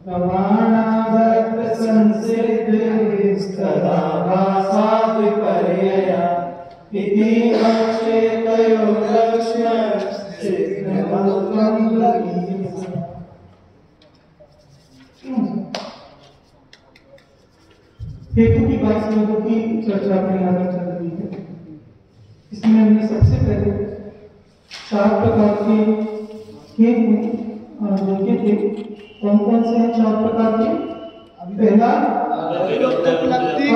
प्रमाणागत संसिद्धिस्तदा भासा विपर्यया इति अक्षेतयो लक्ष्य सिद्धमतुकं लभीयते। हेतु की 22 लोगों की चर्चा अपने यहाँ पर चल रही है। इसमें हमने सबसे पहले 4 प्रकार के हेतु देखे थे। कौन कौन से हैं 4 प्रकार के? पहला विरुद्ध उपलब्धि,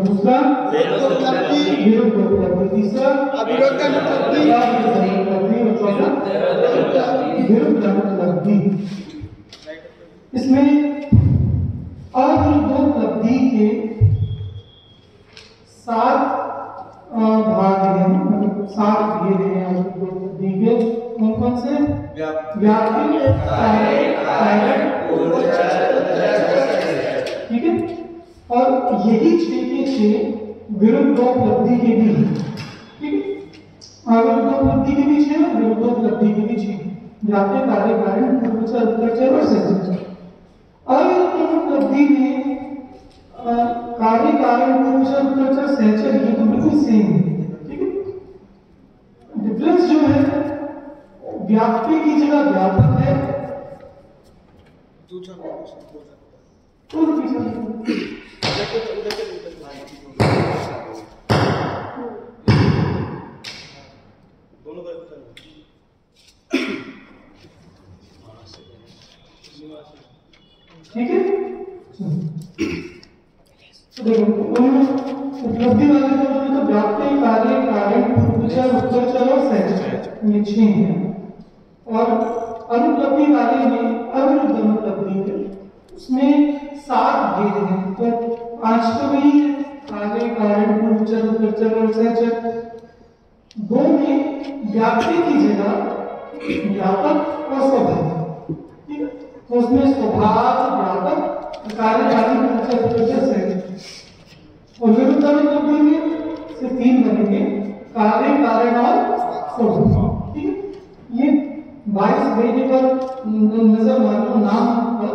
दूसरा विरुद्ध उपलब्धि, तीसरा अविरुद्ध उपलब्धि, और चौथा विरुद्ध उपलब्धि। इसमें अविरुद्धोपलब्धि के 7 भाग हैं, मतलब 7 भेद हैं अविरुद्धोपलब्धि के। कौन कौन से? व्याप्ति, कारण, ठीक है। और यही 6 के 6 विरुद्धोपलब्धि के भी, ठीक है। अविरुद्धोपलब्धि के भी 6 और विरुद्धोपलब्धि के भी 6। व्याप्ति, कार्य, कारण, पूर्वचर, उत्तरचर और सहचर। अविरुद्धोपलब्धि में कार्य, कारण, पूर्वचर, उत्तरचर, सहचर ये तो बिल्कुल सेम है, ठीक है। डिफरेंस जो है व्याप्ति की जगह व्यापक है। ठीक है। तो देखो उपलब्धि वाले तो व्याप्ति, कार्य, कारण, पूर्वचर, उत्तरचर और सहचर ये 6 हैं। और अनुपलब्धि वाले में अविरुद्ध अनुपलब्धि है, उसमें 7 भेद हैं। तो 5 तो वही है, कार्य, कारण, पूर्वचर, उत्तरचर और सहचर। 2 में व्याप्ति की जगह व्यापक और स्वभाव, ठीक है। तो उसमें स्वभाव, व्यापक, कार्य, कारण, पूर्वचर, उत्तरचर, सहचर। और विरुद्ध अनुपलब्धि में सिर्फ 3 बनेंगे, कार्य, कारण और स्वभाव, ठीक है। ये 22 भेद पर नजर मानो नाम पर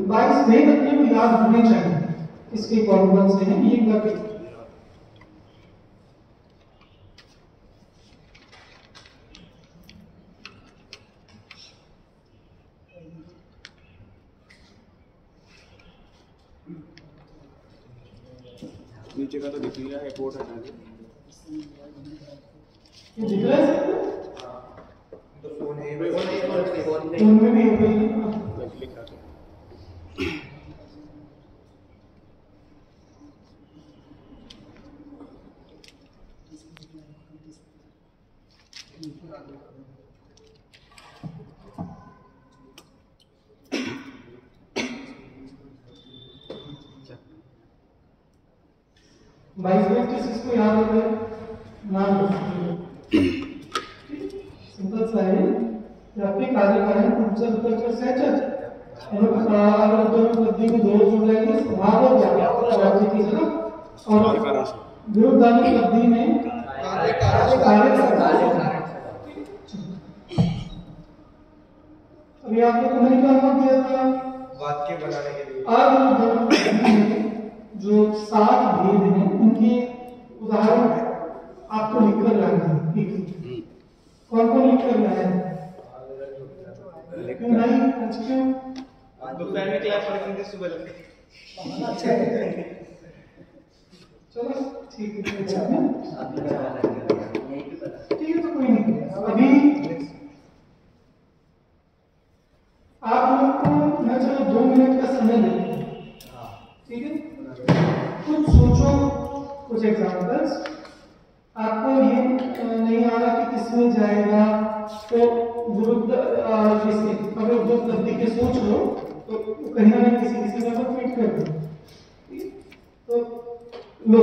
22 भेद अपने को याद होने चाहिए। इसके कौन कौन से हैं ये करके नीचे का तो दिख रहा है, कोड हटा दे। ये दिख रहा है तो फोन है, फोन में भी हो गई मैं क्लिक करता हूं। किसको याद हो गए? नाम सिंपल सा है। व्याप्ति, कार्य, कारण, पूर्वचर, उत्तरचर, सहचर। अगर दोनों उपलब्धि में 2 जुड़ जाएंगे, स्वभाव हो जाएगा व्याप्ति की जगह। और विरुद्ध अनुपलब्धि में कार्य, कारण। अभी आप लोग को मैंने क्या नाम दिया था? वाक्य बनाने के लिए। अविरुद्ध अनुपलब्धि में जो 7 भेद हैं उनके उदाहरण आपको लिखकर लाना है, ठीक है। कौन कौन लिखकर लाया है? क्यों नहीं? आज क्यों? दोपहर में क्लास रखेंगे, सुबह रखेंगे। चलो ठीक है, ठीक है। तो कोई नहीं, अभी आप लोग को मैं चलो 2 मिनट का समय देता हूं, ठीक है। कुछ सोचो, कुछ एग्जांपल्स। आपको ये नहीं आ रहा कि किसमें जाएगा, तो विरुद्ध अविरुद्ध उपलब्धि के सोच लो, तो कहीं ना कहीं किसी जगह पर फिट कर दो। तो लो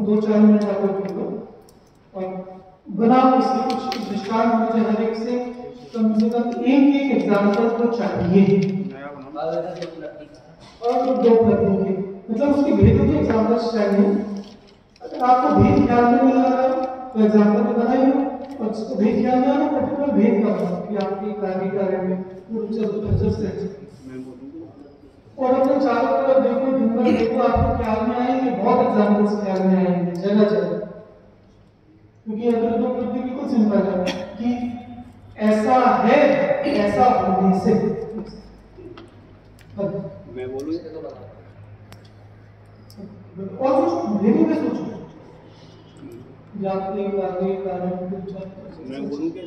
2-4 मिनट आप लोग लो और बनाओ इसके कुछ दृष्टांत। मुझे हर एक से कम एक एग्जाम्पल तो चाहिए। और 2 उपलब्धि के मतलब उसके भेदों के एग्जाम्पल्स चाहिए। अगर आपको भेद ख्याल में नहीं आ रहा है तो एग्जाम्पल तो बनाइए, और जिसको भेद ख्याल में आ रहा है पर्टिकुलर भेद का कि आपकी कार्य कार्य में पूर्वचर, सेंस। मैं बोलूँगी और अपने चारों तरफ देखो, दिन भर देखो, आपको ख्याल में आएंगे, बहुत एग्जाम्पल्स ख्याल में आएंगे जगह जगह। क्योंकि अग्रदो कृति बिल्कुल सिंपल है कि ऐसा है, ऐसा होने से। मैं बोलूँ और कुछ लेने में सोचो, व्याप्ति कार्य कारण मैं बोलूँ क्या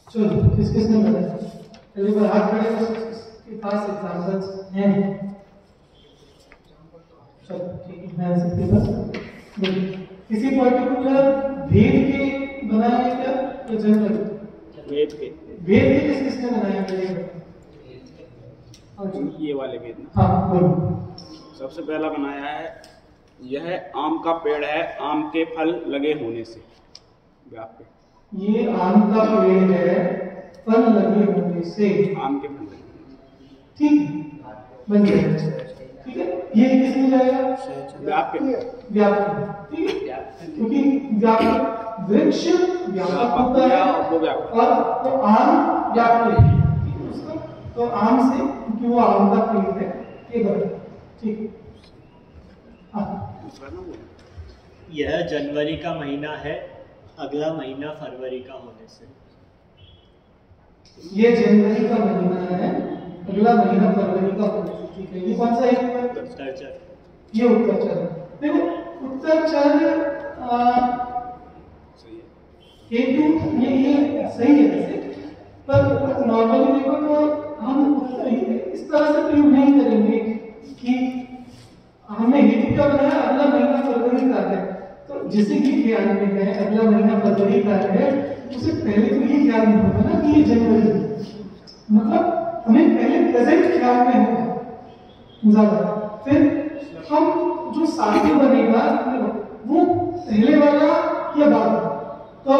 चलो किस किसने बताया? पहले बार हाथ खड़े हो, किसके पास एग्जांपल्स हैं? चलो ठीक है, मैं सबके पास देखिए, किसी पर्टिकुलर भेद के बनाए हैं क्या या जनरल? वेद के किस किसने बनाए हैं? ये वाले वेद ना। हाँ बोलो। सबसे पहला बनाया है, यह आम का पेड़ है, आम के फल लगे होने से। व्याप पे ये आम का पेड़ है, फल लगे होने से। आम के फल लगे, ठीक है, बन गया। ठीक है, ये किस में जाएगा? व्याप पे व्यापक। ठीक है, क्योंकि व्यापक वृक्ष व्यापक होता है वो व्यापक, और तो आम व्यापक है। तो आम से, क्योंकि वो आम का पेड़ है, ये बना। ठीक है, हाँ दूसरा ना वो यह जनवरी का महीना है, अगला महीना फरवरी का होने से। ये जनवरी का महीना है, अगला महीना फरवरी का होने से। ठीक है, ये कौन सा है? उत्तरचर। ये उत्तरचर। देखो उत्तरचर सही है। हेतु ये सही है वैसे, पर नॉर्मली देखो तो हम इस तरह से प्रयोग नहीं करेंगे कि हमने हेतु क्या बनाया, अगला महीना फरवरी का है, तो जिसे ये ख्याल में है अगला महीना फरवरी का है, उसे पहले तो ये ख्याल नहीं होगा ना कि ये जनवरी है। मतलब हमें पहले प्रेजेंट ख्याल में होगा ज्यादा, फिर हम जो साथ में बनेगा वो पहले वाला या बाद में। तो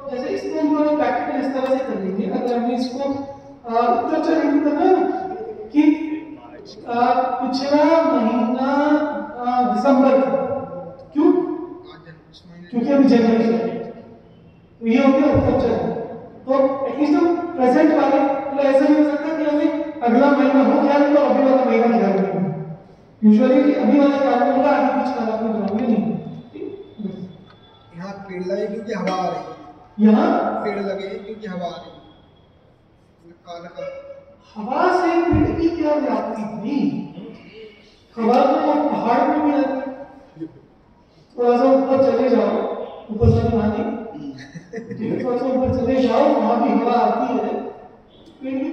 जैसे इसमें हम लोग प्रैक्टिकल इस तरह से कर लेंगे, अगर हमें इसको उत्तरचर हेतु करना है कि पिछला महीना दिसंबर का, क्यों? क्योंकि अभी जनवरी चल रही है, तो ये हो गया उत्तरचर। तो एटलीस्ट हम प्रेजेंट वाले, मतलब ऐसा नहीं हो सकता कि हमें अगला महीना हो ख्याल तो अभी वाला महीना ख्याल नहीं होगा। यूजुअली अभी वाला ख्याल होगा, आगे पीछे वाला कोई बनाओगे नहीं। यहाँ पेड़ लगे क्योंकि हवा आ रही है, यहाँ पेड़ लगे क्योंकि हवा आ रही है। काला का हवा से पेड़ की क्या व्याप्ति हुई? हवा तो पहाड़ पे भी आती है। थोड़ा सा ऊपर चले जाओ, ऊपर से थोड़ा सा ऊपर चले जाओ, वहां भी हवा आती है। पेड़ की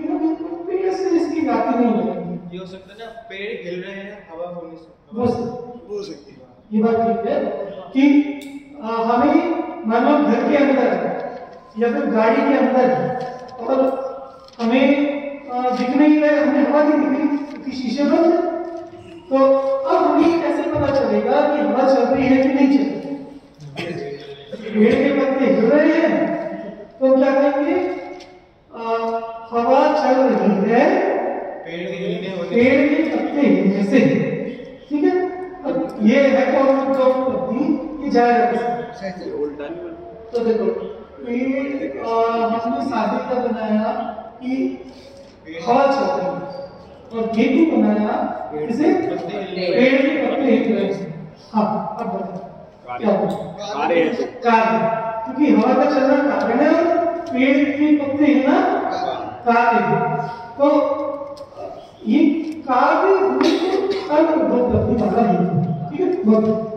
पेड़ से इसकी व्याप्ति नहीं लगेगी। ये हो सकता है ना, पेड़ हिल रहे हैं हवा होने से, हो सकती है। ये बात ठीक है कि हमें मान लो घर के अंदर या फिर गाड़ी के अंदर और हमें दिख नहीं रहा है, हमें हवा नहीं दिख रही क्योंकि शीशे बंद है, तो अब हमें कैसे पता चलेगा कि हवा चल रही है कि नहीं चल रही? पेड़ के पत्ते हिल रहे हैं तो क्या कहेंगे? हवा चल रही है पेड़ के हिलने होने पेड़ के पत्ते हिलने से। ठीक है, अब ये है कौन सी पत्ती, ये जाएगा ये उल्टा नहीं बना। तो देखो पेड़ हमने शादी का बनाया कि हवा चलती है और गेटू बनाया इसे पेड़ के पत्ते हिल रहे हैं। हाँ अब बताओ क्या कार्य है कार्य, क्योंकि हवा का चलना कारण है और पेड़ के पत्ते हिलना कार्य है। तो ये कार्य बहुत वाला ही ठीक है।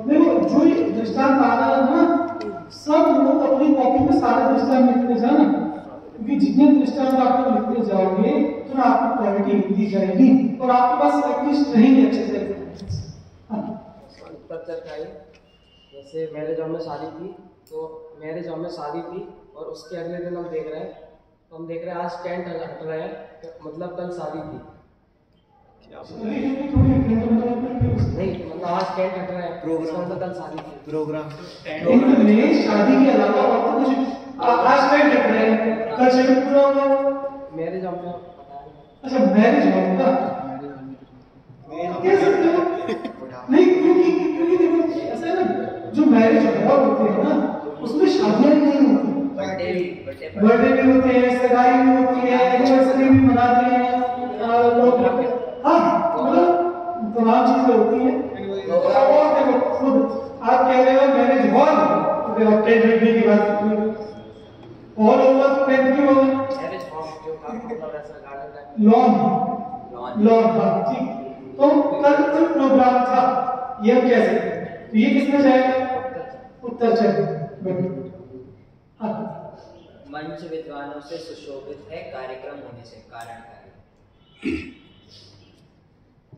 देखो जो ये दृष्टांत आ रहा है ना, सब लोग अपनी कॉपी में सारे दृष्टांत लिखते जाना, क्योंकि जितने दृष्टांत आप लोग लिखते जाओगे तो ना आपकी क्वालिटी हिलती जाएगी और आपके पास एटलीस्ट रहेंगे अच्छे से। उत्तर चर्चा है, जैसे मैरिज हॉल में शादी थी, तो मैरिज हॉल में शादी थी और उसके अगले दिन हम देख रहे हैं, तो हम देख रहे हैं आज टेंट हट रहे हैं, मतलब कल शादी थी। नहीं मतलब आज टेंट हट रहे हैं, प्रोग्राम तो कल शादी थी। प्रोग्राम में शादी के अलावा और तो कुछ आज टेंट हट रहे हैं, कल शेड्यूल पूरा होगा। मैरिज हॉल में पता नहीं। अच्छा मैरिज हॉल का कैसे नहीं, क्योंकि देखो ऐसा है ना, जो मैरिज हॉल होते हैं ना उसमें शादियां नहीं होती, बर्थडे भी होते हैं, सगाई भी होती है, एनिवर्सरी भी मनाते हैं लोग। हाँ मतलब तमाम चीजें होती हैं। और देखो खुद आप कह रहे हो मैरिज हॉल, तो टेंट रखने की बात हॉल होगा तो टेंट क्यों होगा? मैरिज हॉल जो काम मतलब ऐसा गार्डन है, लॉन हाँ ठीक। तो कल कोई प्रोग्राम था ये हम कह सकते हैं, तो ये किसमें जाएगा? उत्तर चल। हाँ मंच विद्वानों से सुशोभित है, कार्यक्रम होने से कारण कार्य।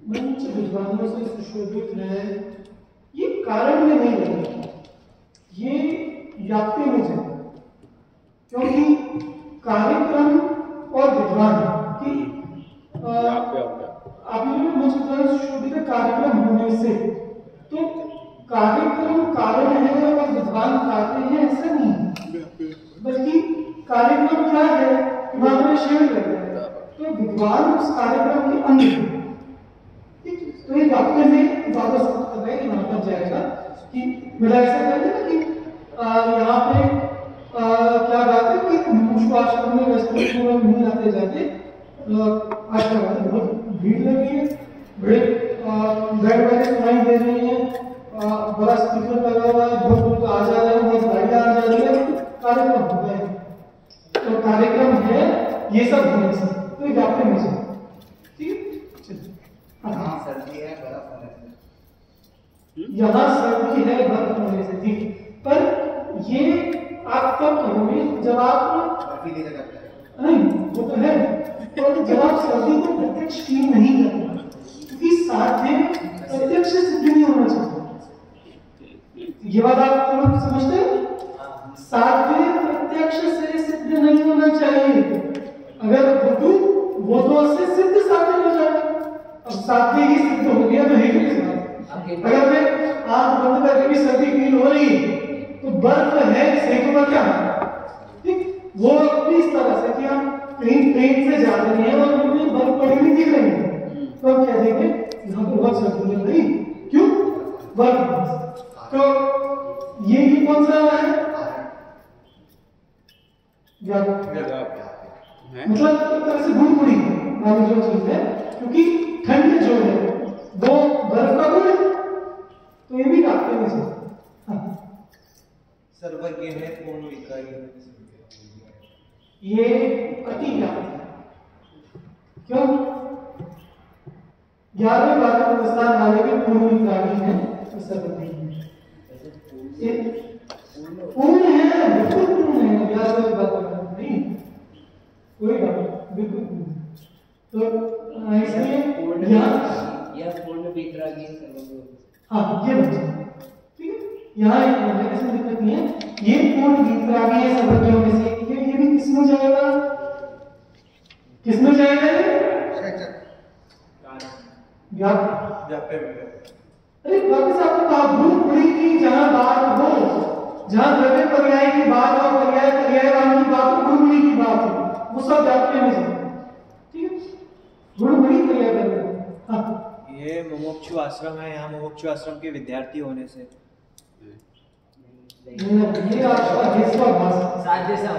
मंच विद्वानों से सुशोभित है, ये कारण में नहीं लगेगा, ये व्याप्ति में जाएगा, क्योंकि कार्यक्रम और विद्वान की आपने मंच विद्वानों से सुशोभित है कार्यक्रम होने से, तो कार्यक्रम कारण है और विद्वान कार्य है ऐसा नहीं, बल्कि कार्यक्रम क्या है वहां पर शेयर कर रहे हैं, तो विद्वान उस कार्यक्रम के अंग है। तो ये वाक्य में ज्यादा सूक्त है कि वहां पर जाएगा कि मेरा ऐसा कहना है कि यहाँ पे क्या बात है कि मुझको आश्रम में वैसे नहीं आते जाते, आश्रम में बहुत भीड़ लगी है, बड़े बेड वाले सुनाई दे रही है, बड़ा स्पीकर लगा हुआ है, बहुत लोग आ जा रहे हैं, बहुत गाड़ियां आ जा रही है, कार्यक्रम हो गए, तो कार्यक्रम है ये सब होने से, तो ये व्याप्ति में से ठीक है। यहाँ सर्दी है बर्फ होने से, यहाँ सर्दी है बर्फ होने से ठीक, पर ये आप कब करोगे जब आप बर्फीली जगह पे नहीं वो तो है, और जब आप सर्दी को प्रत्यक्ष फील नहीं करना, क्योंकि साथ में प्रत्यक्ष सिद्ध नहीं होना चाहिए, ये बात आप लोग समझते हो? साध्य प्रत्यक्ष से सिद्ध नहीं होना चाहिए, अगर वो तो से सिद्ध साध्य हो जाए, अब साध्य ही सिद्ध हो गया तो है ही नहीं। अगर मैं आंख बंद करके भी सर्दी फील हो रही तो बर्फ है सेकंड का क्या ठीक, वो अपनी इस तरह से कि हम कहीं ट्रेन से जा रहे हैं और मुझे बर्फ पड़ी हुई दिख रही है, तो हम कह देंगे यहाँ पे बहुत सर्दी है भाई, क्यों बर्फ। तो ये कौन सा है? मतलब एक तरह से गुड़गुड़ी वाली जो चीज है, क्योंकि ठंड जो है वो बर्फ का गुण है, तो ये भी काटते में से सर्वज्ञ है पूर्ण विकारी, ये अति व्याप्ति है। क्यों? 11वें वाक्य प्रस्थान वाले भी पूर्ण विकारी है, तो सर्वज्ञ है, पूर्ण है, बिल्कुल पूर्ण है। 11वें वाक्य नहीं कोई बात बिल्कुल पूर्ण, तो इसलिए यहाँ यह पूर्ण वितरागी सर्वज्ञ, हाँ ये बच्चा ठीक है, यहाँ एक ऐसे दिक्कत नहीं है, ये पूर्ण वितरागी है सर्वज्ञ होने से, ये भी किसमें जाएगा? किसमें जाएगा? व्याप्य में। अरे वापस आपने कहा भूल पड़ी कि जहां बात हो, जहां द्रव्य पर्याय की बात और पर्याय पर्यायवान की बात हो, गुण की बात हो, वो सब व्याप्य में जाए ठीक है, गुण बड़ी पर्याय कर रहे हैं। हाँ ये मुमुक्षु आश्रम है, यहाँ मुमुक्षु आश्रम के विद्यार्थी होने से ये आपका विश्वास साध्य सा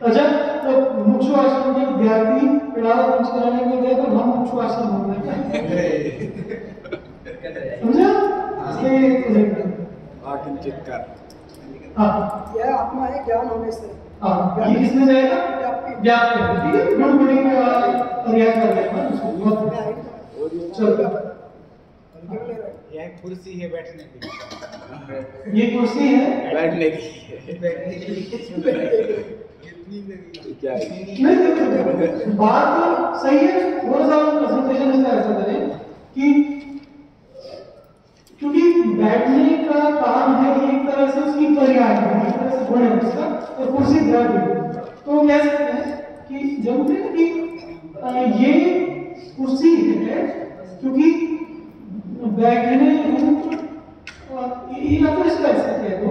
अच्छा, तो मुक्षु आश्रम के विद्यार्थी पढ़ाओ कुछ कराने के लिए तो हम मुक्षु आश्रम हो गए समझा? आकिंचित कर। हाँ यह आत्मा है ज्ञान होने से। हाँ, ये किसमें जाएगा? व्याप्ति में, ठीक है? गुण गुणी में पर्याय कर देना उसको। चलो, यह कुर्सी है बैठने की। ये कुर्सी है बैठने की क्या है? नहीं देखो, बात तो सही है। थोड़ा सा प्रेजेंटेशन इसका ऐसा करें कि क्योंकि बैठने का काम है, एक तरह से उसकी पर्याय है, एक तरह से गुण है उसका, और कुर्सी द्रव्य है। तो कह सकते हैं कि जब कि ये कुर्सी है क्योंकि बैठने रूप ये आप इसका ऐसे कह दो,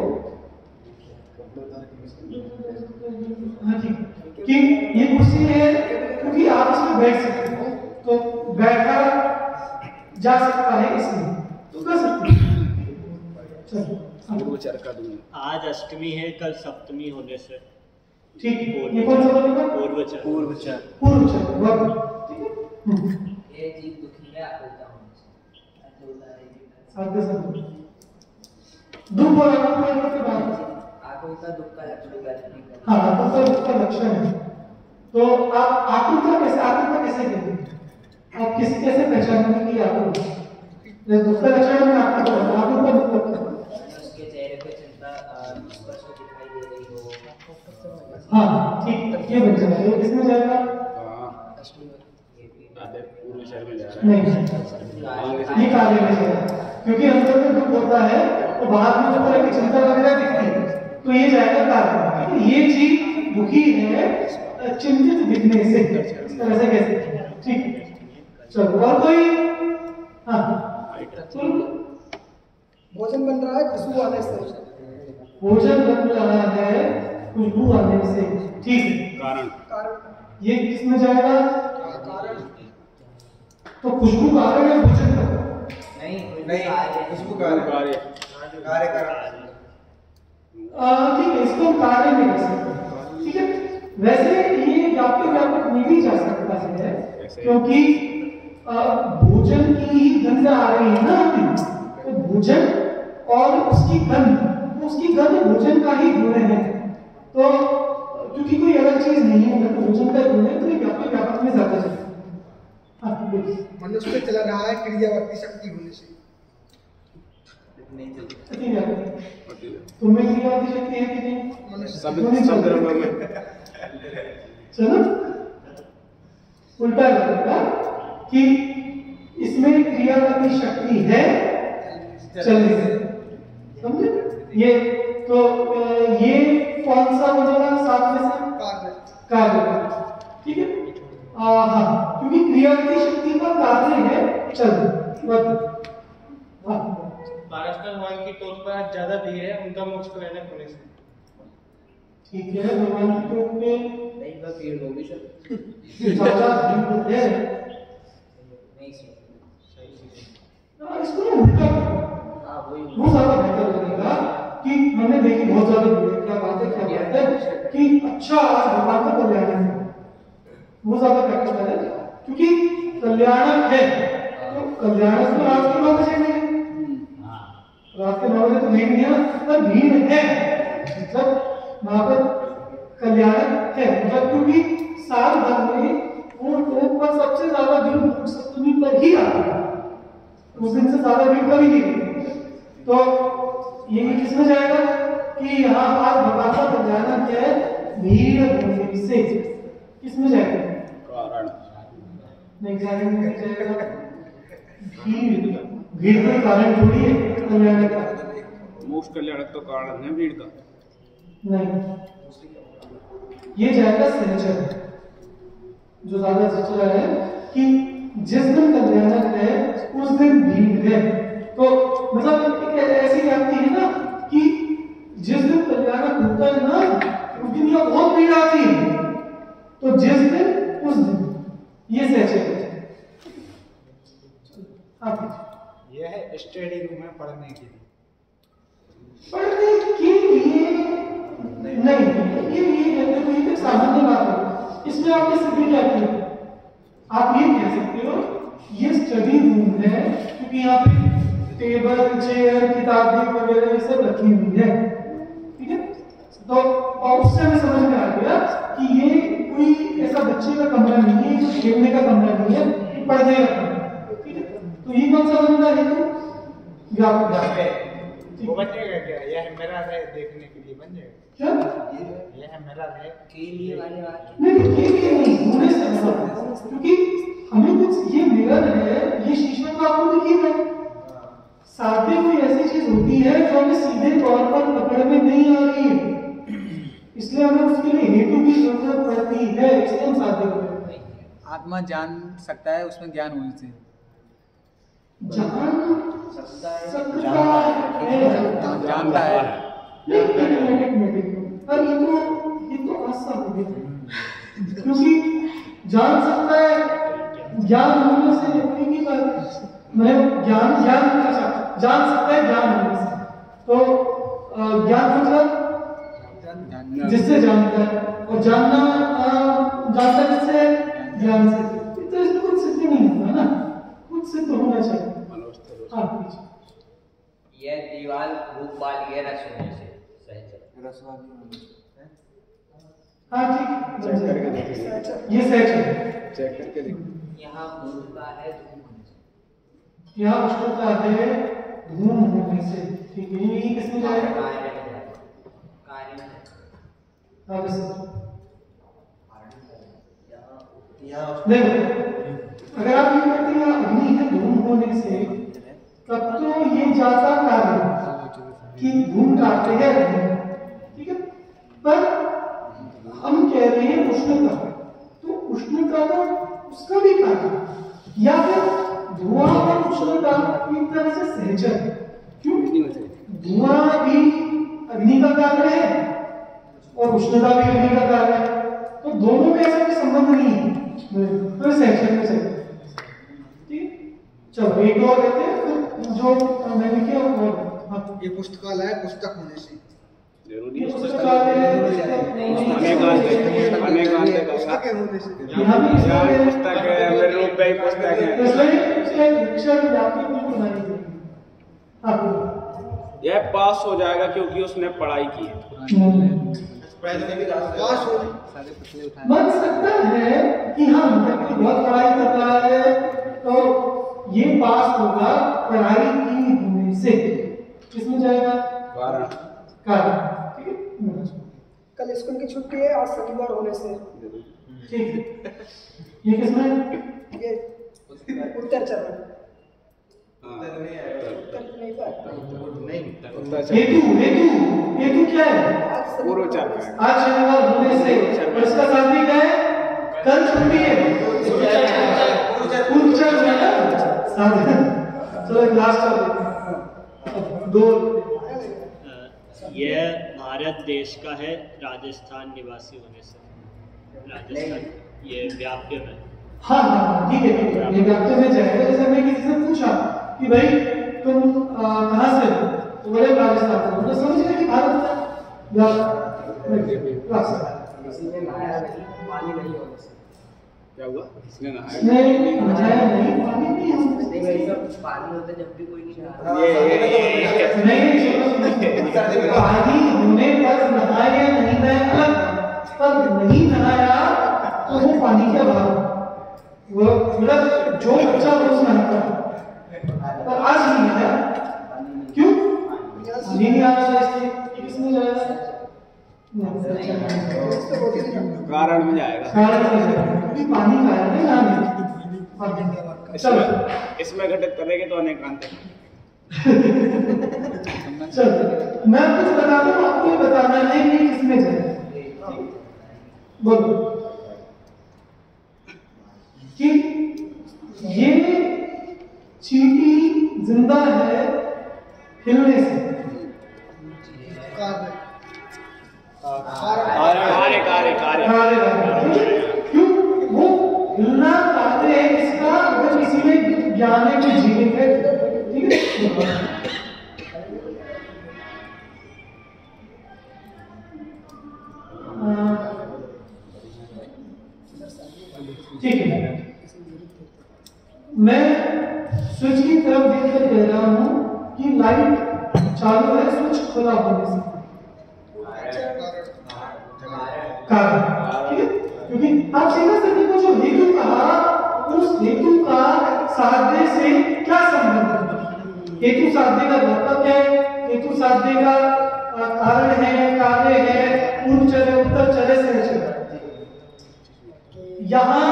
हाँ जी, कि ये कुर्सी है क्योंकि आप इसमें बैठ सकते हो, तो बैठा जा सकता है इसमें, तो कर सकते हैं। चलो, पूर्वचर का दूंगा। आज अष्टमी है, कल सप्तमी होने से ठीक है। ये कौन सा बनेगा? पूर्वचर। पूर्वचर। पूर्वचर, वर्ग, ठीक है? ये जीव दुखी है आकुलता होने से। साध्य संबंध। दुख और आकुलता के बाद आकुलता दुख का लक्षण है। हाँ, आकुलता दुख का लक्षण है। तो आप आकुलता कैसे कहते हैं? आप कैसे पहचानेंगे कि आकुलता? जैसे दुख का लक्षण में आकुलता मतलब उसके चेहरे पे चिंता स्पष्ट दिखाई दे रही हो। हाँ ठीक, ये बन जाएगा। इसमें जाएगा पूर्वचर में जा रहा है। नहीं, ये कार्य में जाएगा क्योंकि अंदर में दुख होता है तो बाहर में जो तरह की चिंता वगैरह दिखती है, तो ये जाएगा कार्य। ये जीव दुखी है चिंतित दिखने से, इस तरह से कह सकते हैं। ठीक, चलो और कोई? हाँ भोजन बन रहा है खुशबू आने से। भोजन बन रहा है खुशबू आने से, ठीक है। कारण ये किसमें जाएगा? कारण तो खुशबू कारण है भोजन का? नहीं खुशबू कार्य कार्य कारण। ठीक है, इसको हम कार्य में कर सकते हैं। ठीक है, वैसे ये व्यापक नहीं भी जा सकता है क्योंकि भोजन की ही गंध आ रही है ना अभी, तो भोजन और उसकी गंध भोजन का ही गुण है। तो क्योंकि कोई अलग चीज नहीं है, अगर भोजन का गुण है तो ये व्यापक में ज्यादा चलता है। हाँ बोलिए। मनुष्य पे चला रहा है क्रियावर्ती शक्ति होने से। तुम्हें क्रियावर्ती शक्ति है कि नहीं? मनुष्य सब द्रव्यों में चलो उल्टा लगेगा कि इसमें क्रियावर्ती शक्ति है चलने से, समझे? ये तो ये कौन सा बनेगा साथ में से? कार्य। ठीक है, हाँ, क्योंकि क्रियावर्ती शक्ति का कार्य है चल। हाँ, महाराष्ट्र भगवान की टोक पर आज ज्यादा भीड़ है, उनका मोक्ष कल्याणक होने से। ठीक है, भगवान की टोक में नहीं बस भीड़ होगी सर। ज्यादा भीड़ है। नहीं सर। इसको ना उल्टा करो, हाँ वही वो ज्यादा बेहतर लगेगा कि हमने देखी बहुत ज्यादा भीड़ है, क्या बात है कि अच्छा आज भगवान का कल्याण है, वो ज्यादा प्रैक्टिकल है। क्योंकि कल्याणक है तो कल्याणक तो रात के 9 बजे नहीं है, रात के 9 बजे तो भीड़ नहीं है, पर भीड़ है मतलब वहां पर कल्याणक है, मतलब क्योंकि साल भर में वो टोक पर सबसे ज्यादा भीड़ सप्तमी पर ही आती है, उस दिन से ज्यादा भीड़ कभी नहीं होती। तो ये किसमें जाएगा कि यहाँ आज भगवान का कल्याणक है भीड़ होने से, किसमें जाएगा? कारण नहीं कारण में जाएगा भीड़ का कारण थोड़ी है कल्याण का। मोक्ष कल्याणक तो कारण है भीड़ का। नहीं, ये जाएगा संचय, जो ज्यादा चला है कि जिस दिन कल्याणक है उस दिन भीड़ है। तो मतलब एक ऐसी व्याप्ति है ना कि जिस दिन कल्याणक होता है ना उस दिन यह बहुत भीड़ आती है, तो जिस दिन उस दिन ये सहचय है। यह स्टडी रूम है पढ़ने के लिए। ये एक सामान्य बात है। इसमें आपने सिद्धि क्या की? आप ये कह सकते हो ये स्टडी रूम है, क्योंकि यहाँ पे टेबल, चेयर, किताबें वगैरह ये सब रखी हुई है, ठीक है। तो और उससे हमें समझ में आ गया कि ये कोई ऐसा बच्चे का कमरा नहीं है, ये खेलने का कमरा नहीं है, ये पढ़ने का कमरा है, ठीक है। तो ये कौन सा बंदा है? वो बचेगा क्या? यह मेरा है देखने के लिए बन जाएगा क्या? यह मेरा है के लिए वाले बात नहीं नहीं, होने से ऐसा है। क्योंकि हमें कुछ ये मिरर है, ये शीशा तो आपको दिख ही रहा है। साथ में कोई ऐसी चीज होती है जो हमें सीधे तौर पर पकड़ में नहीं आ रही है, इसलिए हमें उसके लिए हेतु की जरूरत पड़ती है, इसलिए हम साध्य करते हैं। आत्मा जान सकता है उसमें ज्ञान होने से। जान सकता जानता है। पर ये तो आसान हो गया, क्योंकि जान सकता है ज्ञान होने से कोई की बात। मैं ज्ञान अच्छा जान सकता है ज्ञान होने से, तो ज्ञान मतलब जिससे जानता है, और जानना जानता जिससे ज्ञान से, तो इसमें कुछ सिद्ध नहीं होगा ना, कुछ सिद्ध होना चाहिए। हाँ, यह दीवार रूप वाली है रस होने से सहज रस वाली। हाँ ठीक, ये सच है। चेक करके देखो। यहाँ मूर्ता है धूम होने से। यहाँ उष्णता है धूम होने से, ठीक है। ये किसमें जाएगा? कार्य कार्य हाँ बस यहाँ देखो, अगर आप ये कहते हैं अग्नि है धूम होने से, तब तो ये ज्यादा कार्य कि धूम काटते हैं अग्नि, ठीक है। पर हम कह रहे हैं उष्णता, तो उष्णता का उसका भी कार्य, या फिर धुआं और उष्णता एक तरह से सहचर है। क्यों? धुआं भी अग्नि का कार्य है और उष्णता भी अग्नि का कार्य है, तो दोनों में ऐसा कोई संबंध नहीं है, तो सहचर में चलते। चलो एक और कहते हैं, फिर जो मैंने किया वो। हाँ, ये पुस्तकालय है पुस्तक होने से जरूरी ये है। पुस्तकालय पुस्तकें होने से यहाँ भी पुस्तक है, मेरे रूप में ही पुस्तक है। इसलिए उसके अक्षर व्याप्ति बिल्कुल नहीं होगी। हाँ, यह पास हो जाएगा क्योंकि उसने पढ़ाई की है। पास हो बन सकता है कि हाँ व्यक्ति बहुत पढ़ाई कर रहा है तो ये पास होगा पढ़ाई की होने से, किसमें जाएगा? कारण, ठीक है। कल स्कूल की छुट्टी है, आज शनिवार होने से, ठीक है। ये किसमें? ये उत्तर चरण हेतु क्या है? पूर्व चरण। आज शनिवार होने से, और इसका साथी क्या है? कल छुट्टी है, पूर्व चरण है ना साधन। चलो लास्ट दो। यह भारत देश का है, राजस्थान निवासी होने से। राजस्थान ये व्याप्य में। हाँ हाँ ठीक है, ये व्याप्य में जाएगा। जैसे हमने किसी से पूछा कि भाई तुम कहाँ से हो, तो बोले राजस्थान से, तो समझ गए कि भारत का किसी ने नहाया नहीं, पानी नहीं होने से। क्या हुआ? इसने नहाया नहीं, नहाया नहीं, पानी नहीं होने से। नहीं भाई सब पानी होता जब भी कोई नहीं नहाता। नहीं, पानी होने पर नहाया नहीं नहाया अलग, पर नहीं नहाया तो वो पानी के अभाव, वो मतलब जो बच्चा रोज नहाता पर आज नहीं नहाया, क्यों? पानी नहीं आ रहा, इसलिए किसमें जाएगा? कारण में जाएगा। कारण क्योंकि पानी कारण है नहाने। चलो इसमें घटित करेंगे तो अनेकांत है। चलो मैं कुछ बता दूं, आपको बताना है कि किसमें जाए। बोलो कि ये चींटी जिंदा है हिलने से। क्यों? वो हिलना कार्य है इसका, अगर किसी में ज्ञान है कि जीवित है, ठीक है। ठीक है, मैं स्विच की तरफ देखकर कह रहा हूं कि लाइट चालू है स्विच खुला होने से। कारण, ठीक है, क्योंकि आप सीधा से देखो जो हेतु कहा उस हेतु का साध्य से क्या संबंध है? हेतु साध्य का धर्म क्या है? हेतु साध्य का कारण है, कार्य है, पूर्व चर है, उत्तर चर है, सहचर है। यहां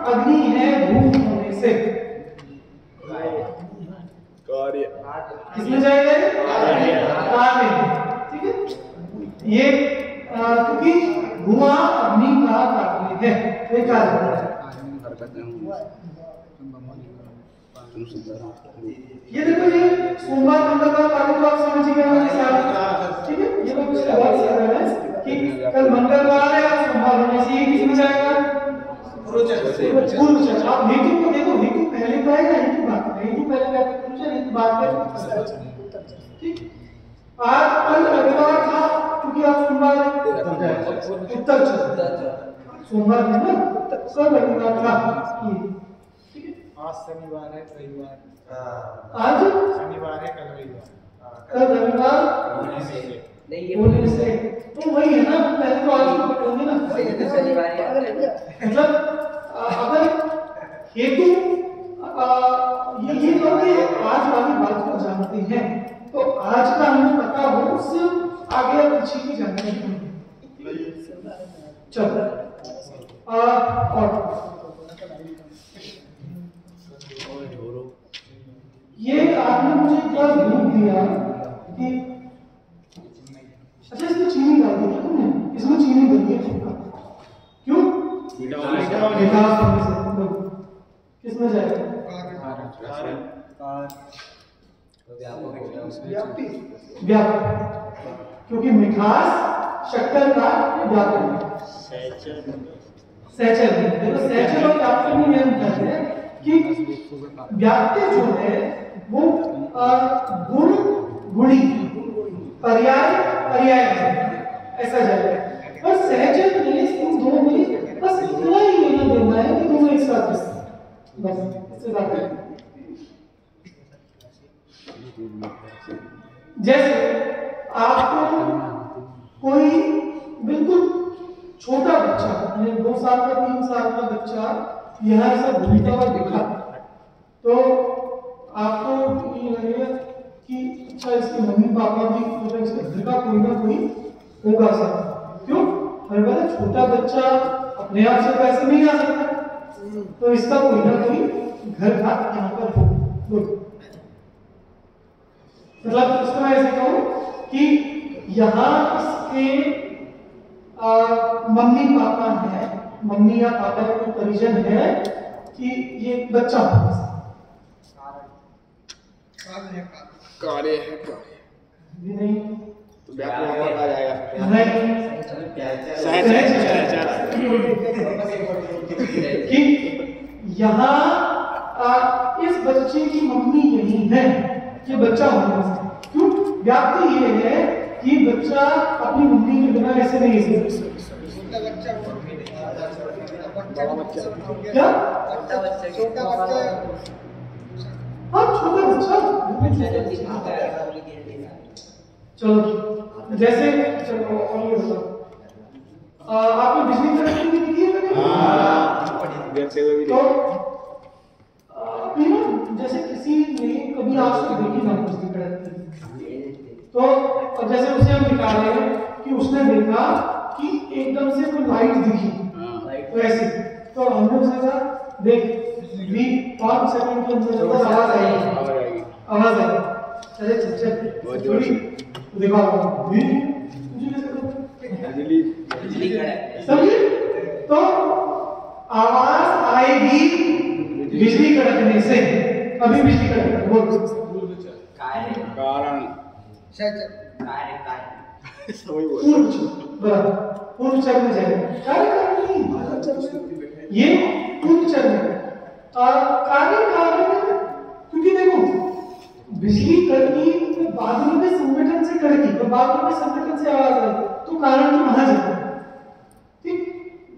अग्नि है भूमि होने से कार्य किसमें जाएगा? कार्य, ठीक है। ये क्योंकि धुआं अग्नि का कार्य है, ये कार्य है। ये देखो, ये सोमवार मंगलवार कार्य तो आप समझ ही गए, ठीक है। ये लोग कुछ बहुत कर रहे हैं कि कल मंगलवार है और सोमवार होने से ये किसमें जाएगा? पूर्व चर। आप हेतु को देखो, हेतु पहले का है या हेतु बाद का? हेतु पहले का है, पूर्व चर, हेतु बाद का, ठीक। आज कल रविवार था क्योंकि आज सोमवार है, उत्तर चर, सोमवार है ना, कल रविवार था, ठीक है। आज शनिवार है, रविवार आज शनिवार है, कल रविवार, कल रविवार होने से तो वही है ना, पहले तो आज को पकड़ेंगे ना, मतलब अगर हेतु ये तो कि आज वाली बात को जानते हैं तो आज का हमें पता हो, उससे आगे और पीछे की जानकारी होगी। चलो और ये आपने मुझे एक बार ध्यान दिया कि अच्छा इसमें चीनी डाल दी क्या तुमने? इसमें चीनी डली है, क्यों? मिठास होने से। किसमें जाएगा? व्यापक, क्योंकि मिठास शक्कर का व्यापक है। सहचर, देखो सहचर और व्याप्ति में यह अंतर है कि व्याप्ति जो है वो गुण गुणी पर्याय पर्याय ऐसा जाएगा, और सहचर में इन दोनों में बस इतना ही लेना देना है कि दोनों एक साथ बस, इससे ज्यादा। जैसे आपको कोई बिल्कुल छोटा बच्चा, 2 साल का 3 साल का बच्चा यहाँ ऐसा घूमता हुआ दिखा तो आपको ये लगेगा कि अच्छा इसके मम्मी पापा भी, मतलब इसके घर का कोई ना कोई होगा सर। क्यों? हर बार छोटा बच्चा अपने आप से पैसे नहीं आ सकता, तो इसका कोई ना कोई घर का यहाँ पर हो। मतलब इसको मैं ऐसे कहूँ कि यहाँ इसके मम्मी पापा है, मम्मी या पापा का कोई परिजन है कि ये बच्चा हो। कार्य है, नहीं तो व्यापक आ जाएगा। नहीं, कि यहाँ इस बच्चे की मम्मी यही है, ये बच्चा होने से। क्यों? व्याप्ति ये है कि बच्चा अपनी मम्मी के बिना ऐसे नहीं रह सकता। क्या? छोटा बच्चा, हाँ छोटा बच्चा। चलो जैसे, चलो और ये बताओ, आपने बिजली कड़कती हुई देखी है कभी? तो जैसे किसी ने कभी आज तक देखी ना बिजली कड़कती, तो जैसे उसे हम निकाले कि उसने देखा कि एकदम से कोई लाइट दिखी, तो ऐसे, तो हमने उसे कहा देख भी 5 सेकंड के अंदर आवाज आएगी, आवाज आएगी, चले चल चल थोड़ी देखा बिजली समझे? तो आवाज आएगी बिजली कड़कने से। अभी बिजली कड़कने बोल कारण पूर्व चर में जाएगा, कार्य नहीं, ये पूर्व चर में कार्य कारण, क्योंकि देखो बिजली कड़की तो बादलों के संगठन से कड़की, तो बादलों के संगठन से आवाज आई, तो कारण तो वहां जाता है। ठीक,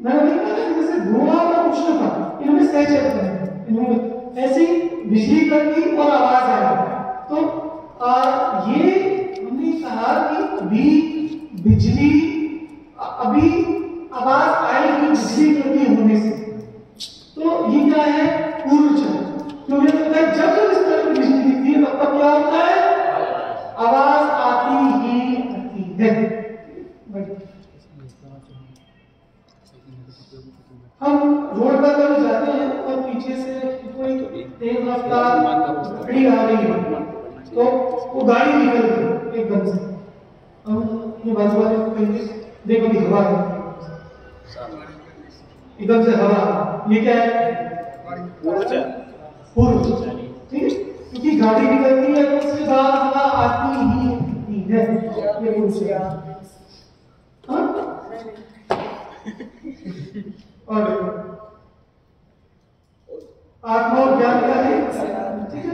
मैंने कहा जैसे धुआं और उष्णता, करती और आवाज आएगी। तो ये हमने कहा कि अभी बिजली, अभी आवाज आएगी बिजली करती होने से, तो ये क्या है? पूर्व चरण। तो ये होता है जब जब इस तरह की बिजली दिखती है तब क्या होता है? आवाज आती ही आती है। हम रोड पर कभी जाते हैं और पीछे से कोई तेज रफ्तार गाड़ी आ रही है तो वो गाड़ी निकल गई एकदम से, हम ये बाजू वाले को कहेंगे देखो कि हवा एकदम से हवा, ये क्या है? पूर्व। ठीक है, क्योंकि गाड़ी निकलती है तो उसके बाद हवा आती ही है, ये पूर्व। और आत्मा और ज्ञान का है, ठीक है।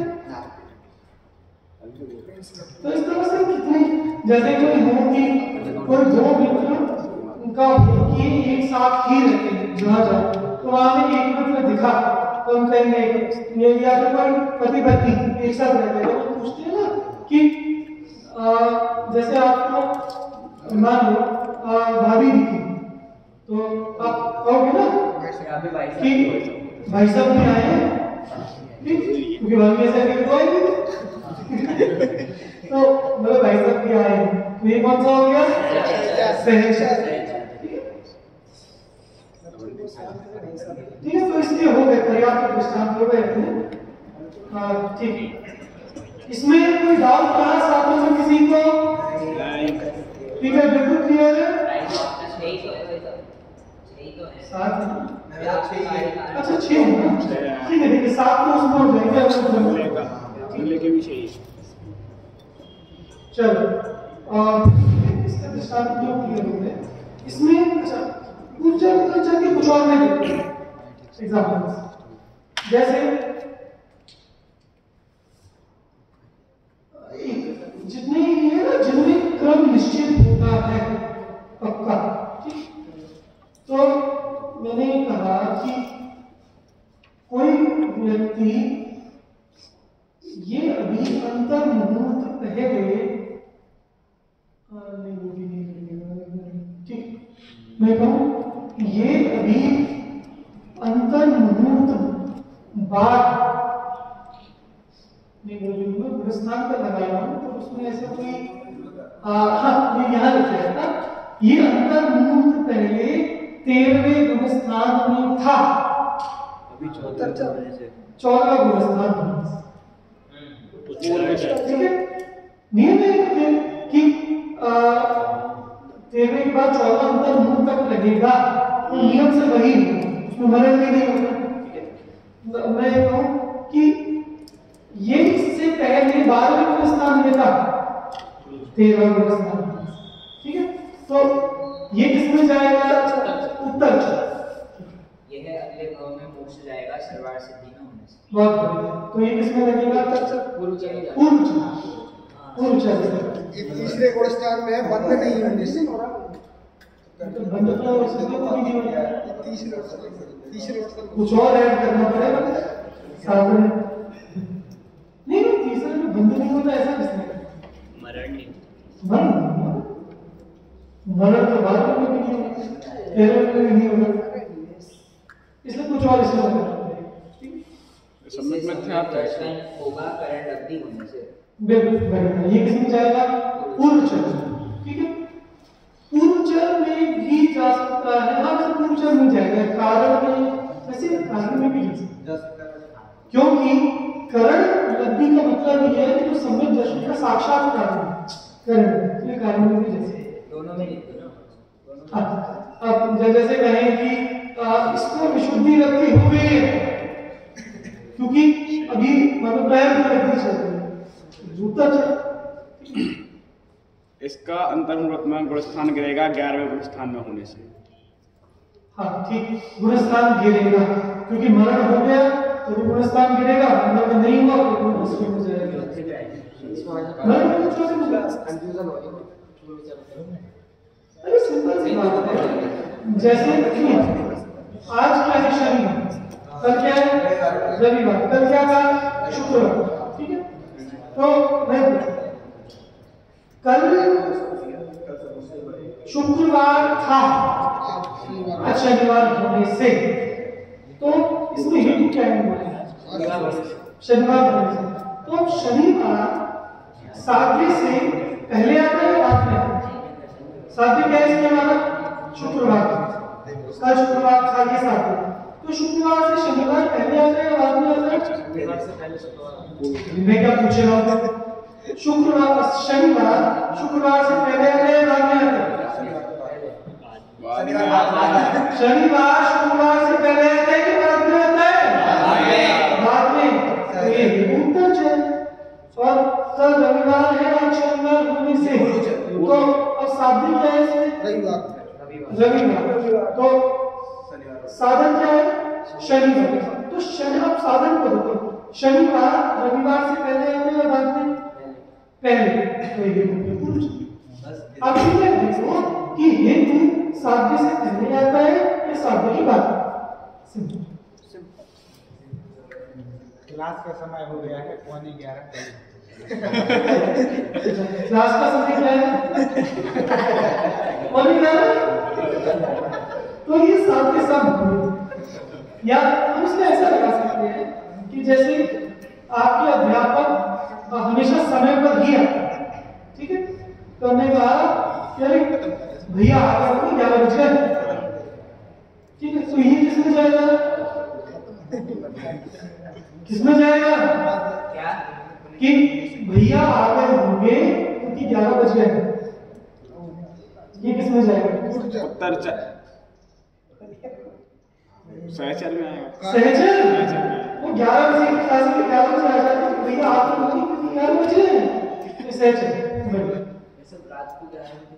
तो इस तरह से कितने, जैसे कोई हो कि कोई दो मित्र उनका कि एक साथ ही रहते हैं जहाँ जाओ तो वहां में एक मित्र दिखा तो हम कहेंगे ये, या तो कोई पति पत्नी एक साथ रहते हैं तो पूछते हैं ना कि जैसे आपको मान लो भाभी दिखी तो आप कहोगे ना कि भाई साहब भी आए हैं, क्योंकि भाभी ऐसा करके तो आएगी तो मतलब भाई साहब भी आए हैं, तो ये कौन सा हो गया? सहज। ठीक है, तो इसलिए हो गए, पर्याप्त दृष्टांत हो गए अपने। ठीक, इसमें कोई डाउट कहा साथों में किसी को? ठीक है, बिल्कुल क्लियर है। अच्छा 6 होगा, ठीक है, देखिए 7 को उसमें हो जाएगा, लेकिन भी सही। चलो इसका दृष्टांत क्यों क्लियर हो गया? इसमें अच्छा कल्चर के कुछ और नहीं एग्जाम्पल्स, जैसे जितने ये है ना जिनमें क्रम निश्चित होता है पक्का, ठीक। तो मैंने कहा कि कोई व्यक्ति ये अभी अंतर मुहूर्त पहले ठीक, मैं कहूं ये अभी अंतर मुहूर्त बाद नहीं बोलूंगा, गुरस्थान पर लगाया हूं तो उसमें ऐसा कोई हाँ ये यहाँ लिखा है ना, ये अंतर मुहूर्त पहले 13वें गुरस्थान में था, अभी 14वां गुरस्थान। ठीक है, नियम है कि 13वें के बाद 14वां अंतर मुहूर्त तक लगेगा, तो नियम से वही उसमें मरण भी नहीं होगा। मैं कहूं कि ये इससे पहले 12वें गुरस्थान में था, 13वां गुरस्थान। ठीक है, तो ये किसमें जाएगा? उत्तर। यह अगले भाव में मोक्ष जाएगा सर्वार सिद्धि न होने से। बहुत बढ़िया, तो ये किसमें लगेगा? पूर्व चरण। पूर्व चरण। ये तीसरे गुणस्थान में बंद नहीं होने से, बंद तो उसमें कोई नहीं होगा, तीसरे कुछ और ऐड करना पड़ेगा साथ में। नहीं तीसरे में बंद नहीं होता, ऐसा किसने? मरण नहीं, मरण तो बाद में भी नहीं होगा, 13वें में नहीं होगा, इसलिए कुछ और इसमें करना पड़ेगा। इससे दर्शन होगा करण लब्धि होने से। बिल्कुल, ये किसमें जाएगा? पूर्व चरण। ठीक है, पूर्व चरण में भी जा सकता है, हाँ तो पूर्व चरण में जाएगा, कारण में वैसे कारण में भी जा सकता है, क्योंकि करण लब्धि का मतलब ये है कि जो सम्यक दर्शन का साक्षात्कार करण, ये कारण में भी जैसे दोनों में लिखो ना। अब जैसे कहें कि इसको विशुद्धि लब्धि हो गई है, क्योंकि अभी मतलब पैर में लब्धि चल रही है, जूता चल, इसका अंतर्मुहूर्त गुणस्थान गिरेगा 11वें गुणस्थान में होने से। हाँ ठीक, गुणस्थान गिरेगा, क्योंकि मरण हो गया तो गुणस्थान गिरेगा, मतलब नहीं हुआ तो गुणस्थान हो जाएगा। मरण को छोड़ दो, कंफ्यूजन हो गया। अरे सिंपल सी बात है, जैसे कि आज क्या है? शनि, कल क्या है? रविवार। कल क्या था? शुक्रवार। ठीक है, तो मैं कल शुक्रवार था, आज शनिवार होने से, तो इसमें हेतु क्या है? शनिवार होने से। तो शनिवार साध्य से पहले आता है बाद में आता है? साध्य क्या है इसमें हमारा? शुक्रवार। कल शुक्रवार था, ये साध्य। तो शुक्रवार से शनिवार पहले आता है या बाद में आता है? मैं क्या पूछ रहा हूँ? शुक्रवार शनिवार शुक्रवार से पहले आता है या बाद में आता है? शनिवार शुक्रवार से पहले आता है कि बाद में आता है? बाद में। तो ये उत्तर है। और कल रविवार है और शनिवार होने से, तो अब साध्य क्या है इसमें? रविवार। तो साधन क्या है? शनिवार। तो शनि, अब साधन को देखो, शनिवार रविवार से पहले आता है या बाद में? पहले। तो ये अब ये देखो कि हेतु साध्य से पहले आता है या साध्य के बाद? क्लास का समय हो गया है 11:15। क्लास का समय क्या है? 11:15। तो ये साध्य सब, या हम इसमें ऐसा लगा सकते हैं कि जैसे आपके अध्यापक हमेशा समय पर ही आते हैं, ठीक है? तो हमने कहा कि अरे भैया आ गए हो 11 बज गए, ठीक है? तो ये किसमें जाएगा? किसमें जाएगा? क्या? कि भैया आ गए होंगे क्योंकि 11 बज गए, ये किसमें जाएगा? उत्तर सहचर में आएगा। सहचर वो 11 बजे की क्लास में 11 बजे आ जाते हैं, भैया आप तो नहीं क्योंकि 11 बजे हैं, तो सहचर। सब रात को 11 बजे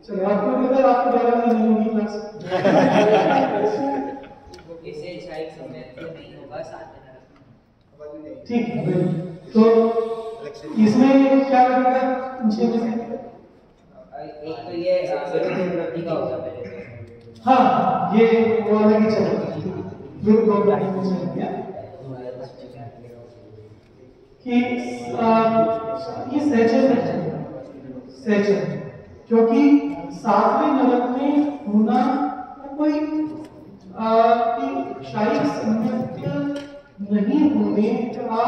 चलो आपको पता है आपको 11 बजे नहीं होगी क्लास। इसे शायद समय तो नहीं होगा, साथ में ठीक है, तो इसमें क्या लगेगा? इन छह में से एक तो ये विरुद्ध उपलब्धि का होगा पहले। हाँ, ये वो अलग ही चलेगा, विरुद्ध उपलब्धि में चलेगा कि ये सहचर में चलेगा, सहचर, क्योंकि सातवें नरक में होना कोई शारीरिक संबंध नहीं होने का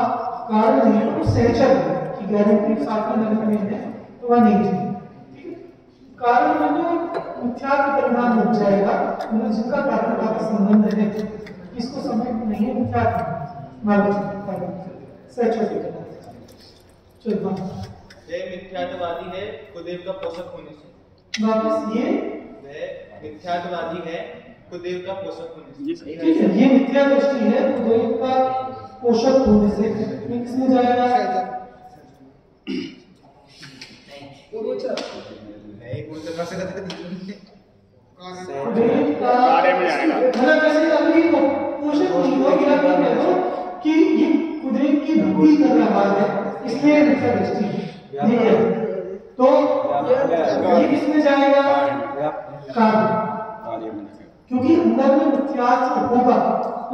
कारण नहीं, तो सहचर की गारंटी सातवें नरक में है तो वह नहीं चाहिए। कारण में तो मिथ्या का परिणाम हो जाएगा, मतलब जिसका कारण का संबंध है इसको समझ नहीं है, मिथ्या सहचर। चलो ये मिथ्यात्ववादी है कुदेव का पोषक होने से। वापस ये वह मिथ्यात्ववादी है कुदेव का पोषक होने से। ठीक है, ये मिथ्या दृष्टि है कुदेव का पोषक होने से, ये किसमें जाएगा? नहीं बोल तो कैसे करते कुदेव का कार्य में जाएगा। मतलब जैसे अभी पोषक नहीं हो गया कि ये कुदेव की भक्ति कर रहा है, इसलिए मिथ्या दृष्टि है। ठीक है, तो ये किसमें जाएगा? कार्य, क्योंकि अंदर में मिथ्यात्व होगा,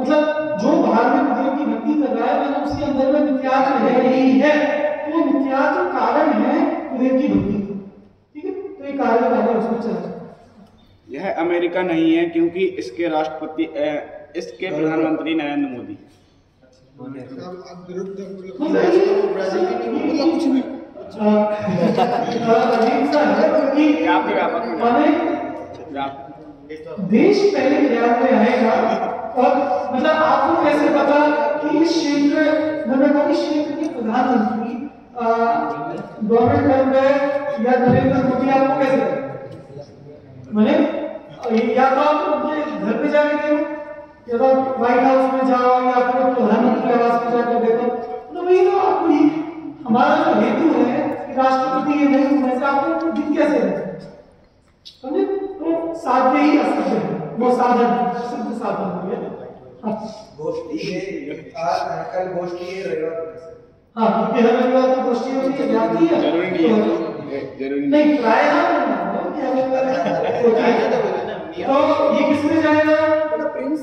मतलब जो बाहर में कुदेव की भक्ति कर रहा है मतलब उसके अंदर में मिथ्यात्व है ही है, तो मिथ्यात्व कारण है कुदेव की भक्ति। ठीक है, तो ये कार्य उसमें चला जाए। यह अमेरिका नहीं है क्योंकि इसके राष्ट्रपति इसके प्रधानमंत्री नरेंद्र मोदी। विरुद्ध देश पहले ख्याल में आएगा, और मतलब आपको कैसे पता कि इस क्षेत्र के प्रधानमंत्री डोनाल्ड ट्रंप है या नरेंद्र मोदी, आपको कैसे पता? मैंने या तो आप उनके घर पे जाके देखो, या तो व्हाइट हाउस में जाओ, या फिर प्रधानमंत्री आवास में जाकर देखो, तो वही तो आपको हमारा जो हेतु है कि राष्ट्रपति ये नहीं होने से आपको दिन कैसे है, समझे? तो साध्य ही असत्य है, वो साधन सिद्ध साधन हो गया। गोष्ठी है कल गोष्ठी है रविवार। हाँ, क्योंकि हर रविवार तो गोष्ठी होती है, जाती है, जरूरी नहीं है। जरूरी नहीं प्राय तो ये किसमें जाएगा? बेटा प्रिंस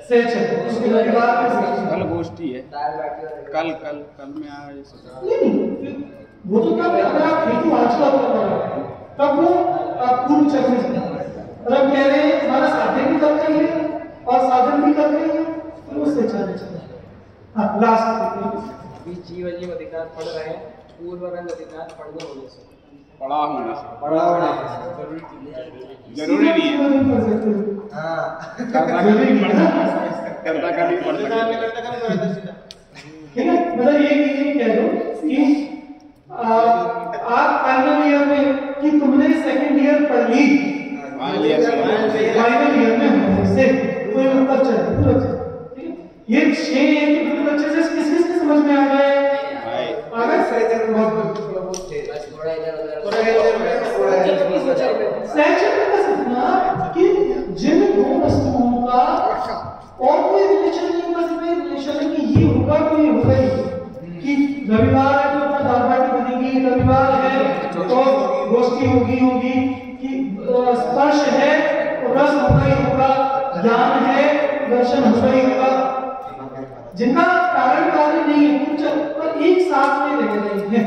सहचर उसके बाद कल गोष्ठी है, कल कल कल में नहीं वो तो तब अगर आप हेतु आज का तब वो पूर्व चक्र में और अब कह रहे हैं हमारा साधन भी कर रही है और साधन भी कर रही है तो उससे चले हाँ लास्ट अभी जीव जीव अधिकार पढ़ रहे हैं, पूर्व रंग अधिकार पढ़ने होने से, पढ़ा होने से जरूरी नहीं है। करता का भी पढ़ सकते हैं। ठीक है, मतलब ये कह दो कि आप फाइनल ईयर में कि तुमने सेकंड ईयर पढ़ ली, फाइनल ईयर में होने से कोई उत्तर चले। ये 6 एक बच्चे से किस किस के समझ में आ गए? अगर सहचर में समझना कि जिन दो वस्तुओं का और कोई रिलेशन नहीं, बस में रिलेशन है कि ये होगा तो ये होगा ही, कि रविवार है तो अपना दाल बाटी बनेगी, रविवार है तो गोष्ठी होगी कि स्पर्श है तो रस होगा ही होगा, ज्ञान है दर्शन होगा ही होगा, जिनका कारण कार्य नहीं है कुछ पर एक साथ में रह रहे हैं।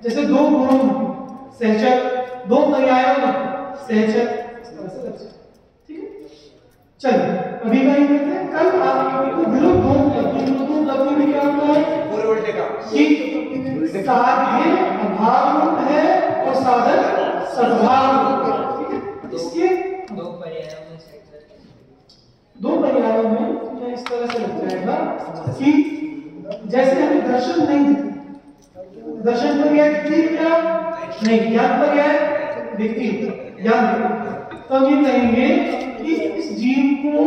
जैसे दो गुणों में सहचर, दो पर्यायों में सहचर, ठीक है। चलिए अभी वही करते हैं, कल आपको विरुद्ध उपलब्धि में क्या होता है कि साध्य अभाव रूप है और साधन सद्भाव रूप है। इसके दो पर्यायों में इस तरह से लग जाएगा कि जैसे हमें दर्शन नहीं दिखते, दर्शन पर गया दिखती क्या नहीं, ज्ञान पर गया दिखती ज्ञान, तो हम ये कहेंगे कि इस जीव को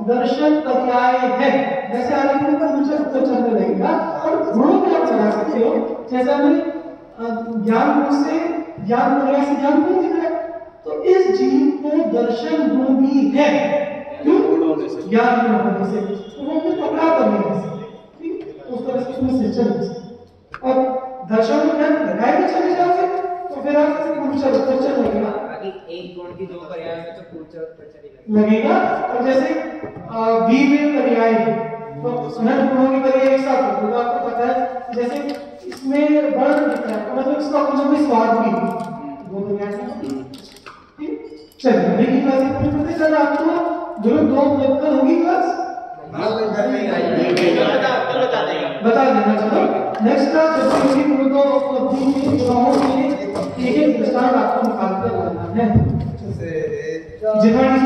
दर्शन पर्याय है। जैसे आगे का मुझे उत्तर चलने लगेगा और गुणों में आप चला सकते हो, जैसे हमें ज्ञान गुण से ज्ञान पर्याय से ज्ञान गुण दिख रहा है, तो इस जीव को दर्शन गुण भी है, ज्ञान गुण होने से, तो वो हमें पकड़ा करने से, ठीक है, उस तरह से उसमें से चल और दर्शन में लगाए भी चले जाओगे तो फिर आप पूर्वचर उत्तर चल लगेगा, एक गुण की दो पर्याय में तो पूर्वचर उत्तर चल लगेगा। और जैसे बी में पर्याय तो अनंत गुणों की पर्याय एक साथ होगी, तो आपको पता है जैसे इसमें वर्ण दिख रहा है तो मतलब इसका कुछ भी स्वाद भी दो पर्याय, ठीक। चलिए अभी की क्लास पूरी करते चल, आपको जो दो उपलब्ध होगी क्लास बता देना। चलो नेक्स्ट क्लास जब किसी को तो उपलब्धि के गुणों में एक दृष्टांत आपको निकाल कर लाना है, जिन्होंने